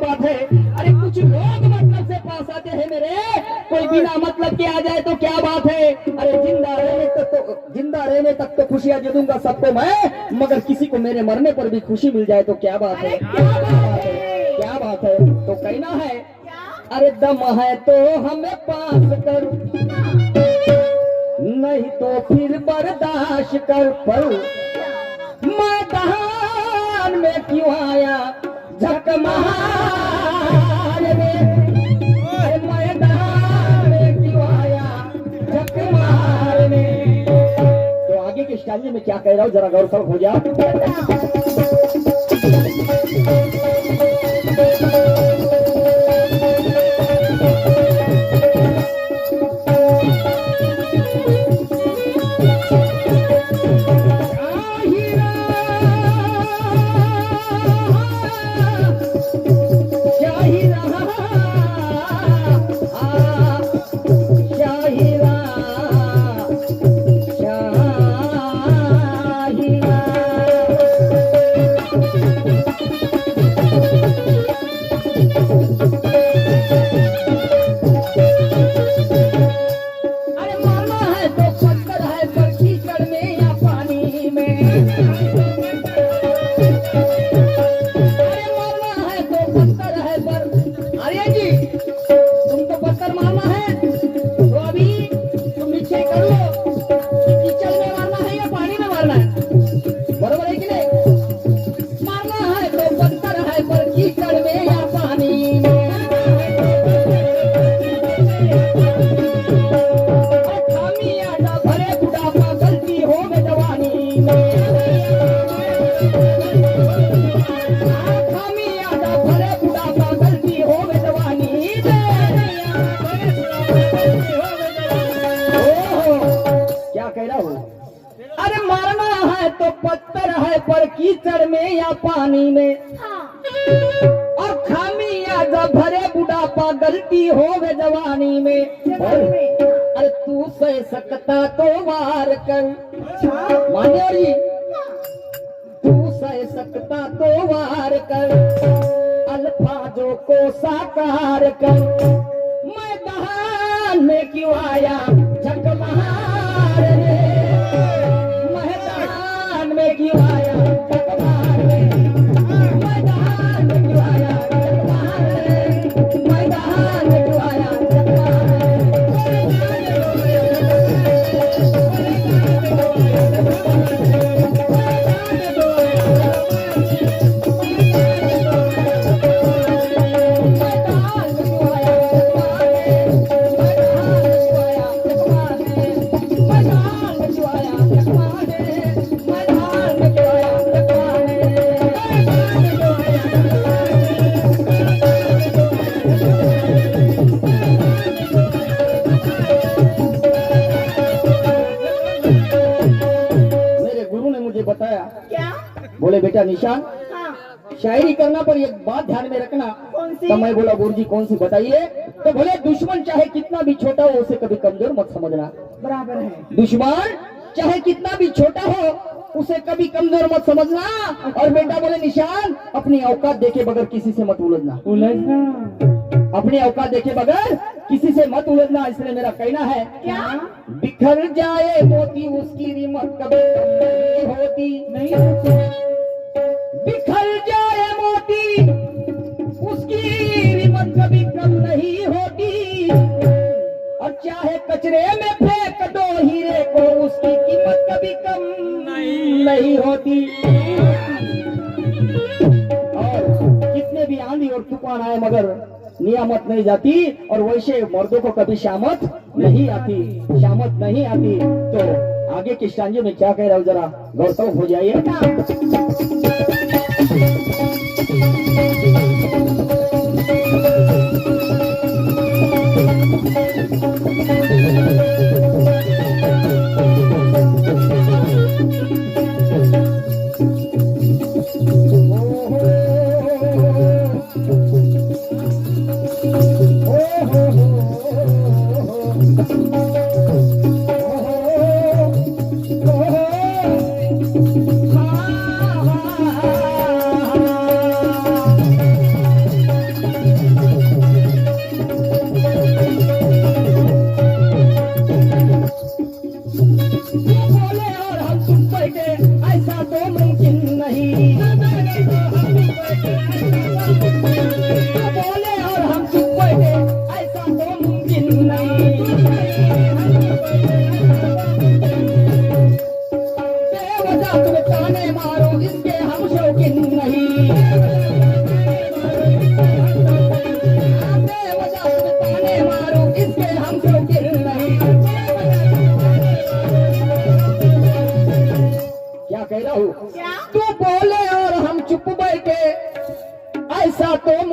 बात है। अरे कुछ लोग मतलब से पास आते हैं मेरे, कोई बिना मतलब के आ जाए तो क्या बात है। अरे जिंदा रहने तक तो खुशियां दे दूंगा सबको मैं, मगर किसी को मेरे मरने पर भी खुशी मिल जाए तो क्या बात है। क्या बात है तो कहना है। अरे दम है तो हमें पास कर, नहीं तो फिर बर्दाश्त कर। पर मैदान में क्यों आया झक मारने, मैदान में क्यों आया झक मारने। तो आगे के स्टाइल में क्या कह रहा हूँ जरा गौर हो जाओ। कीचड़ में या पानी में, और खामी या जब भरे बुढ़ापा गलती हो गए जवानी में। अरे तू सह सकता तो वार कर, मान्यो जी तू सह सकता तो वार कर, अल्फाजों को साकार कर। मैदान में क्यों आया झक मारने, मैदान में क्यों आया बोले बेटा निशान, हाँ। शायरी करना पर एक बात ध्यान में रखना। कौन सी? तो मैं बोला गुरुजी कौन सी बताइए। तो बोले दुश्मन चाहे कितना भी छोटा हो उसे कभी कमजोर मत समझना। बराबर है। दुश्मन चाहे कितना भी छोटा हो उसे कभी कमजोर मत समझना। और बेटा बोले निशान अपनी औकात देखे बगैर किसी से मत उलझना। अपनी औकात देखे बगैर किसी से मत उलझना। इसलिए मेरा कहना है क्या, बिखर जाए मोती उसकी कीमत कभी नहीं होती, नहीं बिखर जाए मोती उसकी कीमत कभी कम नहीं होती, और चाहे कचरे में फेंक दो हीरे को उसकी कीमत कभी कम नहीं होती। और कितने भी आंधी और तूफान आए मगर नियामत नहीं जाती, और वैसे मर्दों को कभी शामत नहीं आती, शामत नहीं आती। तो आगे के स्टांजे में क्या कह रहा हूँ जरा गौरतलब हो जाइए।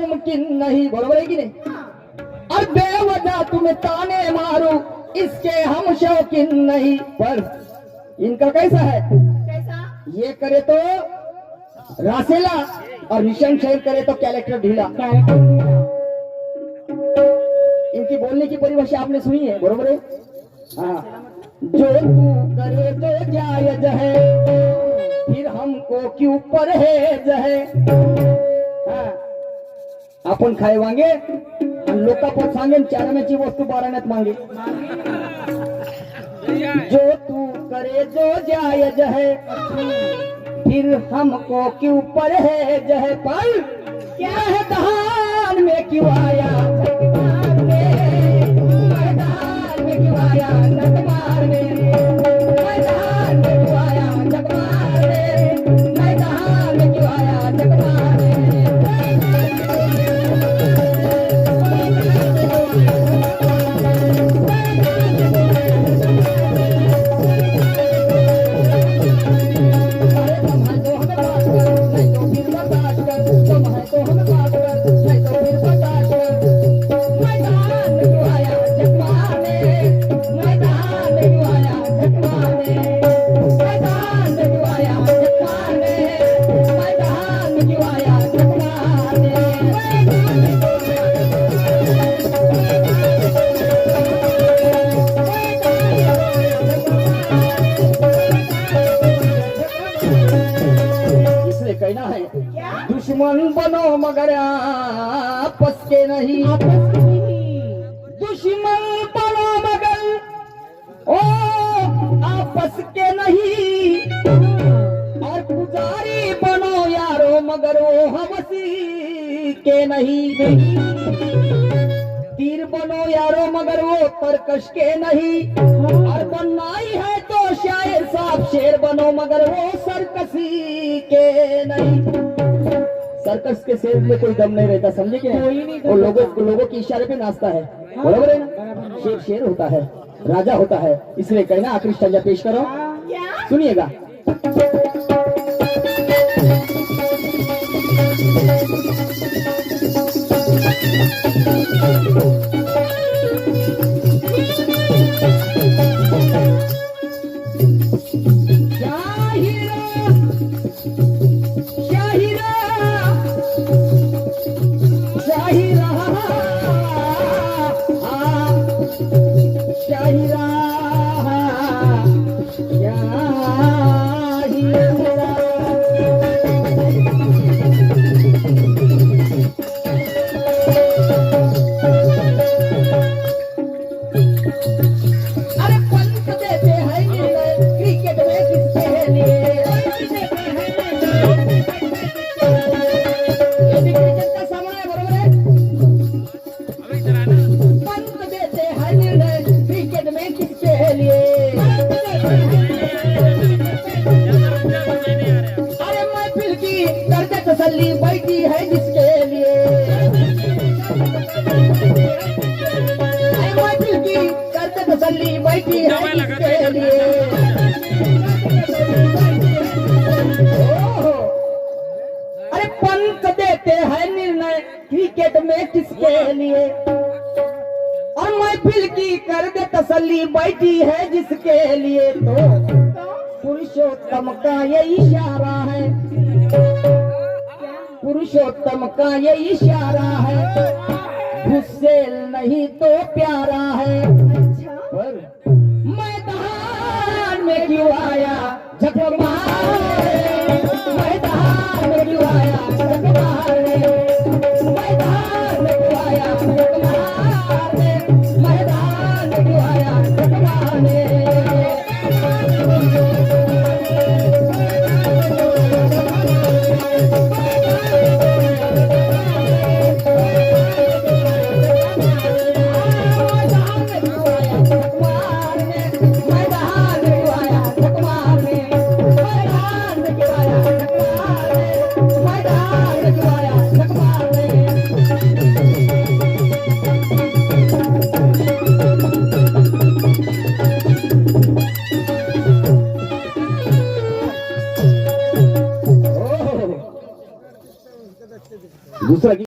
मुमकिन नहीं, बरोबर है कि नहीं? और बेवजह तुम्हें ताने मारू इसके हम शौकीन नहीं। पर इनका कैसा है? कैसा? ये करे तो रासेला और निशान शेर करे तो कैरेक्टर ढीला। इनकी बोलने की परिभाषा आपने सुनी है, बरोबर है? हाँ, जो तू करे तो जायज है, फिर हमको क्यों परहेज है। हाँ, आपण खाय वांगे आणि लोकांपर सांगेन चारण्याची वस्तू बाराण्यात मांगे। जो तू करे जो जायज है, फिर हमको क्यों परहेज है। पर क्या है दहान में क्यों आया मैदान में क्यों आया जगमार में, मैदान में क्यों आया जगमार में, मैदान में क्यों आया जगमार में। कहना है दुश्मन बनो मगर आपस के नहीं, दुश्मन बनो मगर ओ आपस के नहीं, और पुजारी बनो यारो मगर वो हवसी के नहीं। तीर बनो यारो मगर वो तरकश के नहीं, और बनना ही है तो शायर साहब शेर बनो मगर वो सरकसी के नहीं। सर्कस के शेर में कोई दम नहीं रहता, समझे कि नहीं? वो लोगों के इशारे पे नाचता है, बराबर है ना? शेर शेर होता है, राजा होता है, इसलिए कहना आखिरी स्टैंजा पेश करो, सुनिएगा। तसल्ली बैठी है जिसके लिए, दिल की करते तसल्ली बैठी है जिसके लिए। अरे पंत देते हैं निर्णय क्रिकेट में किसके लिए, और महफिल की कर दे तसल्ली बैठी है जिसके लिए। तो पुरुषोत्तम का ये इशारा है, पुरुषोत्तम का ये इशारा है, गुस्सेल नहीं तो प्यारा है। पर मैदान में क्यों आया झक मारे, मैदान में क्यों आया झक मारे, मैदान में क्यों आया झक मारे, मैदान में क्यों आया झक मारे। दूसरा